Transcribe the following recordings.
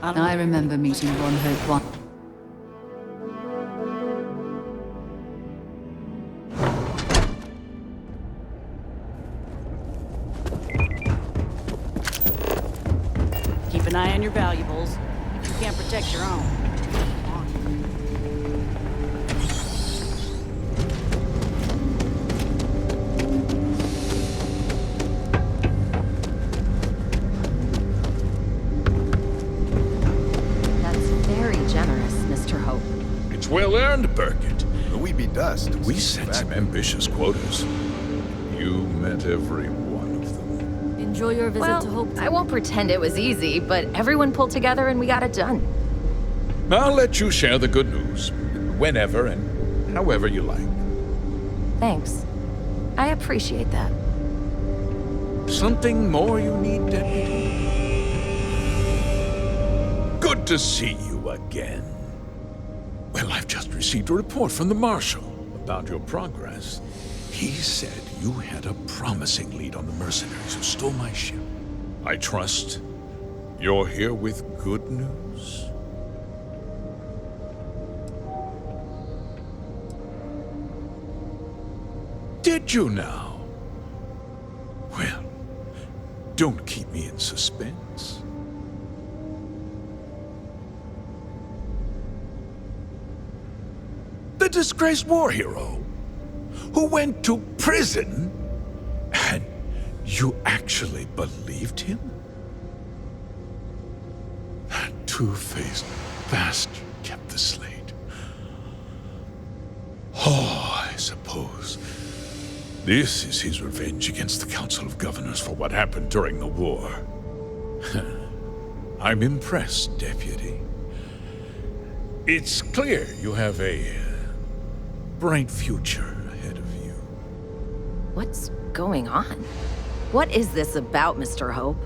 I remember meeting Ron Hope once. Keep an eye on your valuables. If you can't protect your own. That's very generous, Mr. Hope. It's well earned, Burkett. We be dust. We set some ambitious quotas. You met every one of them. Enjoy your visit to Well, Hope. I won't pretend it was easy, but everyone pulled together and we got it done. I'll let you share the good news. Whenever and however you like. Thanks. I appreciate that. Something more you need, Deputy? Good to see you again. Well, I've just received a report from the Marshal about your progress. He said you had a promising lead on the mercenaries who stole my ship. I trust you're here with good news? Did you now? Well, don't keep me in suspense. The disgraced war hero who went to prison, and you actually believed him? That two-faced bastard kept the slate. Oh, I suppose this is his revenge against the Council of Governors for what happened during the war. I'm impressed, Deputy. It's clear you have a bright future ahead of you. What's going on? What is this about, Mr. Hope?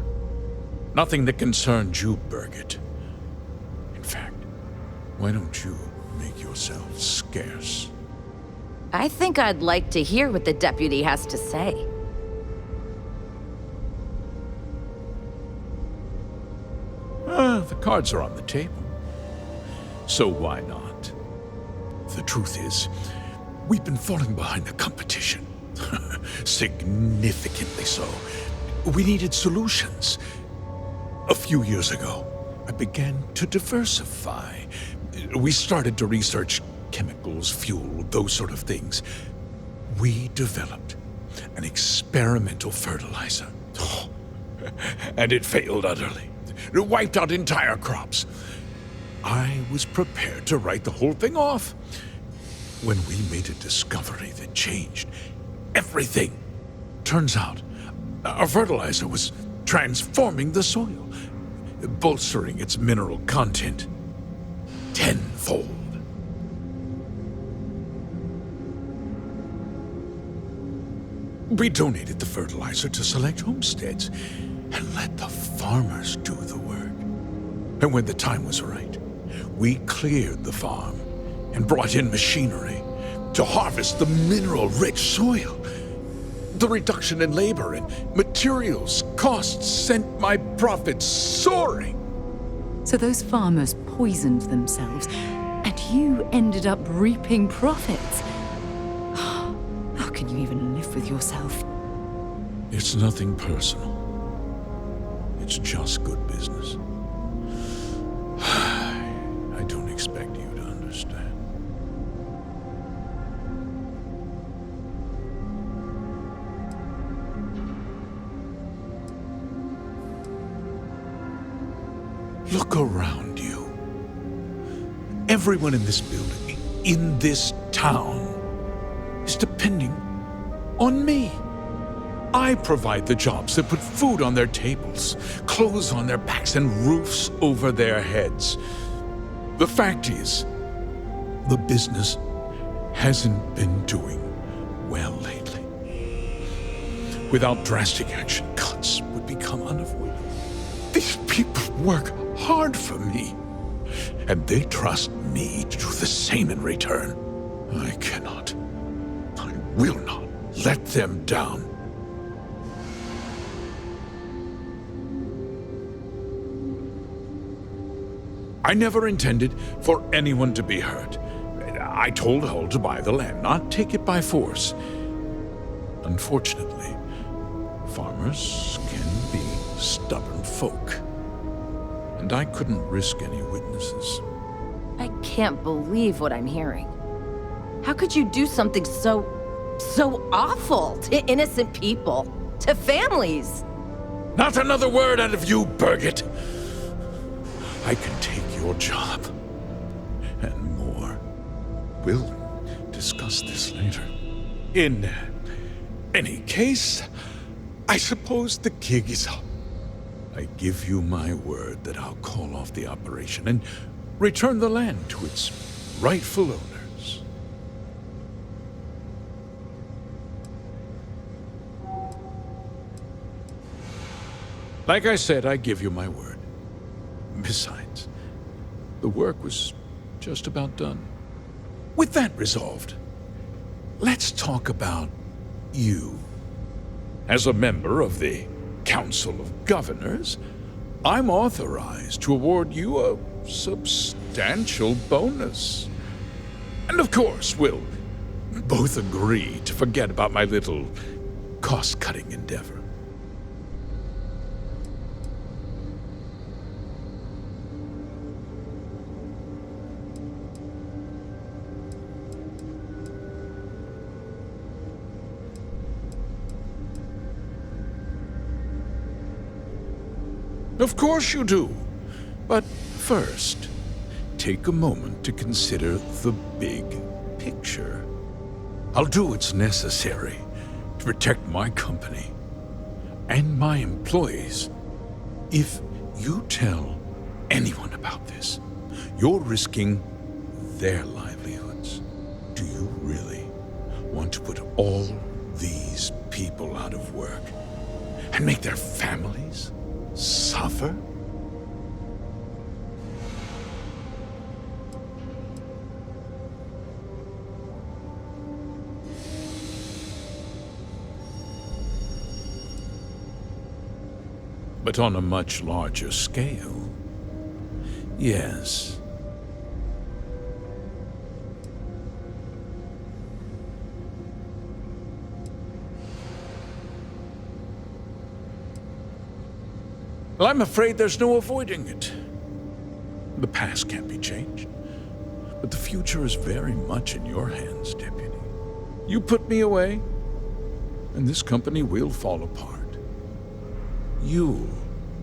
Nothing that concerns you, Burkett. In fact, why don't you make yourself scarce? I think I'd like to hear what the deputy has to say. The cards are on the table. So why not? The truth is, we've been falling behind the competition. Significantly so. We needed solutions. A few years ago, I began to diversify. We started to research chemicals, fuel, those sort of things. We developed an experimental fertilizer. And it failed utterly. It wiped out entire crops. I was prepared to write the whole thing off when we made a discovery that changed everything. Turns out, our fertilizer was transforming the soil, bolstering its mineral content tenfold. We donated the fertilizer to select homesteads and let the farmers do the work. And when the time was right, we cleared the farm and brought in machinery to harvest the mineral-rich soil. The reduction in labor and materials costs sent my profits soaring. So those farmers poisoned themselves, and you ended up reaping profits. How can you even live with yourself? It's nothing personal. It's just good business. I don't expect you to understand. Look around you. Everyone in this building, in this town, is depending on me. I provide the jobs that put food on their tables, clothes on their backs, and roofs over their heads. The fact is, the business hasn't been doing well lately. Without drastic action, cuts would become unavoidable. These people work hard for me, and they trust me to do the same in return. I cannot, I will not let them down. I never intended for anyone to be hurt. I told Hull to buy the land, not take it by force. Unfortunately, farmers can be stubborn folk. And I couldn't risk any witnesses. I can't believe what I'm hearing. How could you do something so awful to innocent people, to families? Not another word out of you, Birgit! I can take your job. And more. We'll discuss this later. In any case, I suppose the gig is up. I give you my word that I'll call off the operation and return the land to its rightful owners. Like I said, I give you my word. Besides, the work was just about done. With that resolved, let's talk about you. As a member of the Council of Governors, I'm authorized to award you a substantial bonus. And of course, we'll both agree to forget about my little cost-cutting endeavor. Of course you do. But first, take a moment to consider the big picture. I'll do what's necessary to protect my company and my employees. If you tell anyone about this, you're risking their livelihoods. Do you really want to put all these people out of work and make their families suffer? But on a much larger scale, yes. Well, I'm afraid there's no avoiding it. The past can't be changed, but the future is very much in your hands, Deputy. You put me away, and this company will fall apart. You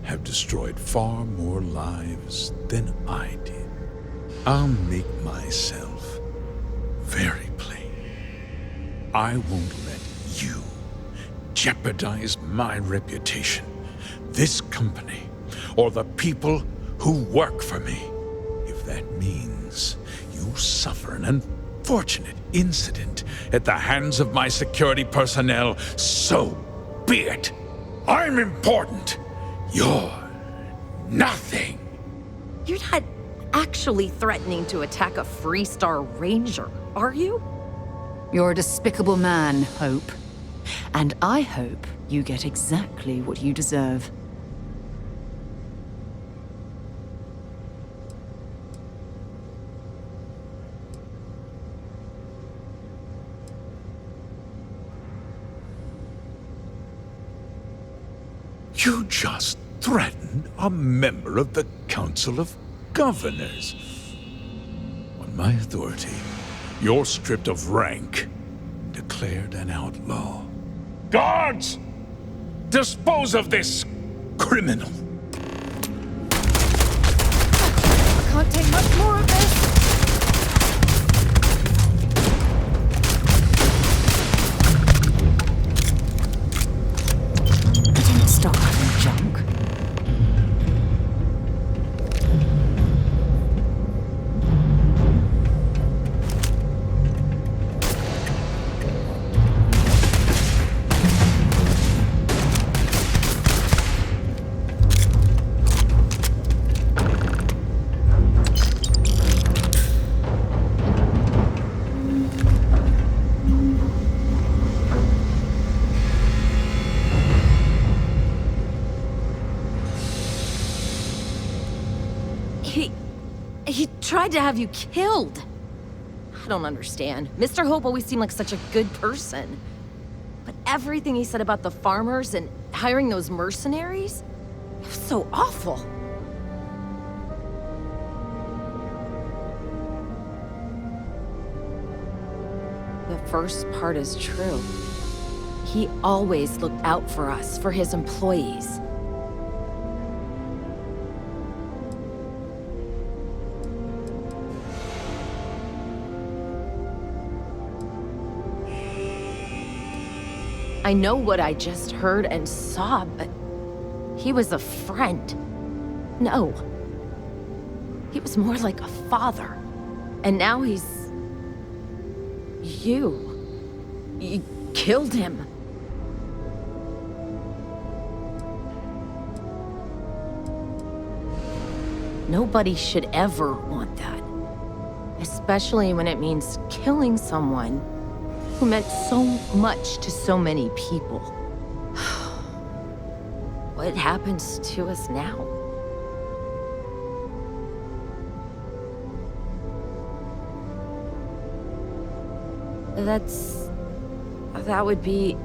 have destroyed far more lives than I did. I'll make myself very plain. I won't let you jeopardize my reputation, this company, or the people who work for me. If that means you suffer an unfortunate incident at the hands of my security personnel, so be it. I'm important. You're nothing. You're not actually threatening to attack a Freestar Ranger, are you? You're a despicable man, Hope. And I hope you get exactly what you deserve. You just threatened a member of the Council of Governors. On my authority, you're stripped of rank, declared an outlaw. Guards! Dispose of this criminal! I can't take much more of this. Stop having junk. He tried to have you killed. I don't understand. Mr. Hope always seemed like such a good person. But everything he said about the farmers and hiring those mercenaries, it was so awful. The first part is true. He always looked out for us, for his employees. I know what I just heard and saw, but he was a friend. No. He was more like a father. And now he's... You killed him. Nobody should ever want that. Especially when it means killing someone who meant so much to so many people. What happens to us now? That would be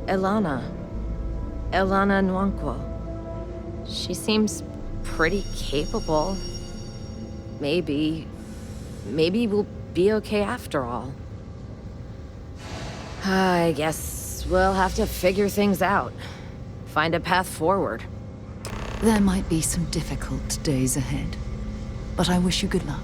Elana. Elana Nwankwo. She seems pretty capable. Maybe we'll be okay after all. I guess we'll have to figure things out. Find a path forward. There might be some difficult days ahead, but I wish you good luck.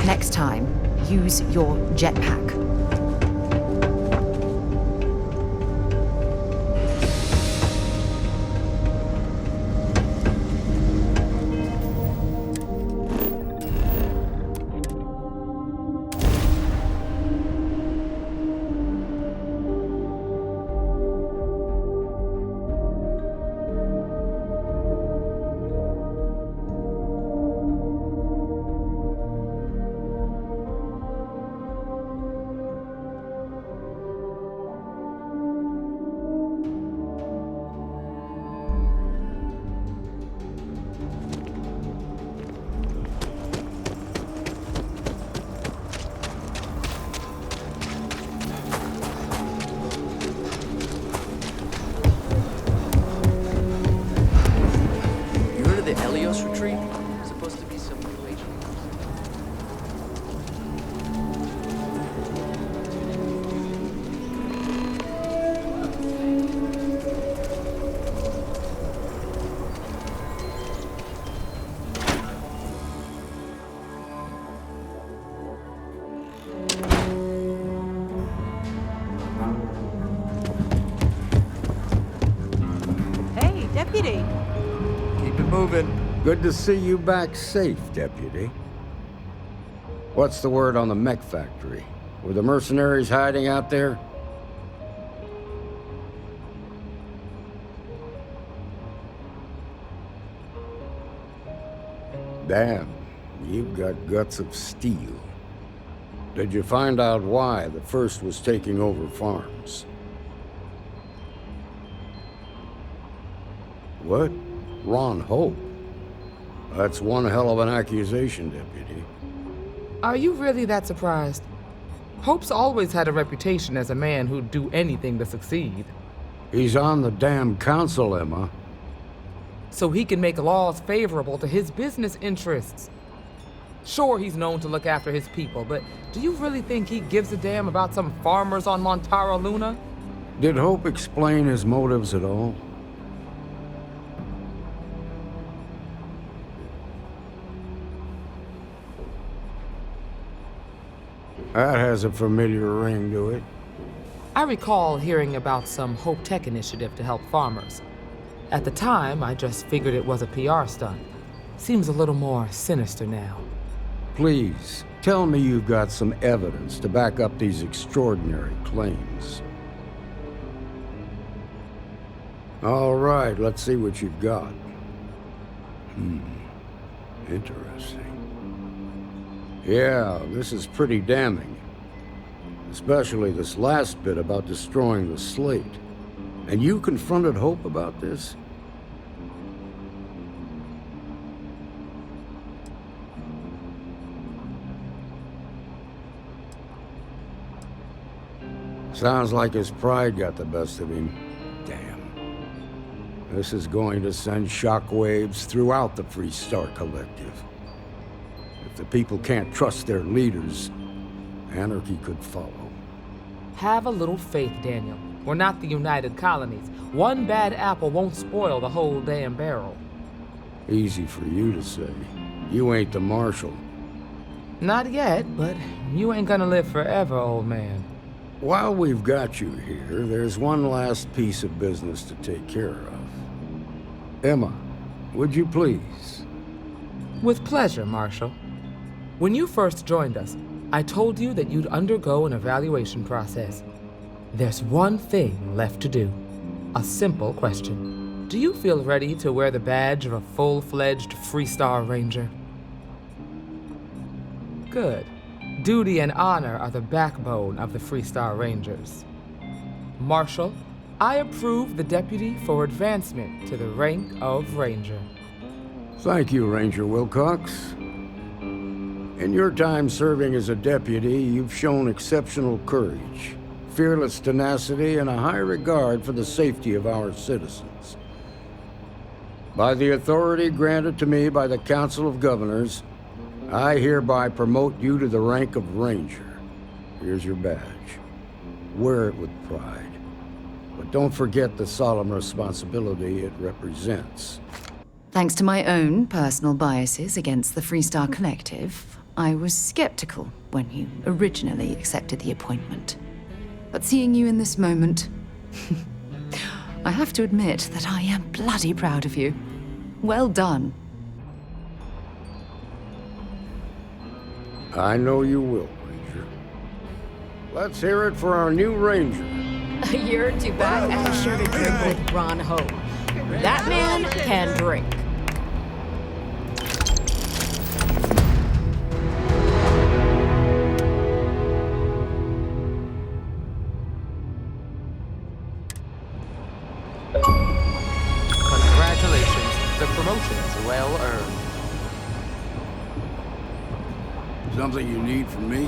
Next time, use your jetpack. Retreat? Supposed to be some new age. Hey, deputy. Keep it moving. Good to see you back safe, Deputy. What's the word on the mech factory? Were the mercenaries hiding out there? Damn, you've got guts of steel. Did you find out why the first was taking over farms? What? Ron Hope? That's one hell of an accusation, Deputy. Are you really that surprised? Hope's always had a reputation as a man who'd do anything to succeed. He's on the damn council, Emma. So he can make laws favorable to his business interests. Sure, he's known to look after his people, but do you really think he gives a damn about some farmers on Montara Luna? Did Hope explain his motives at all? That has a familiar ring to it. I recall hearing about some Hope Tech initiative to help farmers. At the time, I just figured it was a PR stunt. Seems a little more sinister now. Please, tell me you've got some evidence to back up these extraordinary claims. All right, let's see what you've got. Interesting. Yeah, this is pretty damning. Especially this last bit about destroying the slate. And you confronted Hope about this? Sounds like his pride got the best of him. Damn. This is going to send shockwaves throughout the Freestar Collective. If the people can't trust their leaders, anarchy could follow. Have a little faith, Daniel. We're not the United Colonies. One bad apple won't spoil the whole damn barrel. Easy for you to say. You ain't the marshal. Not yet, but you ain't gonna live forever, old man. While we've got you here, there's one last piece of business to take care of. Emma, would you please? With pleasure, Marshal. When you first joined us, I told you that you'd undergo an evaluation process. There's one thing left to do. A simple question. Do you feel ready to wear the badge of a full-fledged Freestar Ranger? Good. Duty and honor are the backbone of the Freestar Rangers. Marshal, I approve the deputy for advancement to the rank of Ranger. Thank you, Ranger Wilcox. In your time serving as a deputy, you've shown exceptional courage, fearless tenacity, and a high regard for the safety of our citizens. By the authority granted to me by the Council of Governors, I hereby promote you to the rank of Ranger. Here's your badge. Wear it with pride. But don't forget the solemn responsibility it represents. Thanks to my own personal biases against the Freestar Collective, I was skeptical when you originally accepted the appointment. But seeing you in this moment, I have to admit that I am bloody proud of you. Well done. I know you will, Ranger. Let's hear it for our new Ranger. A year or two back, I was sure to drink with Ron Hope. That man can drink. Congratulations. The promotion is well earned. Something you need from me?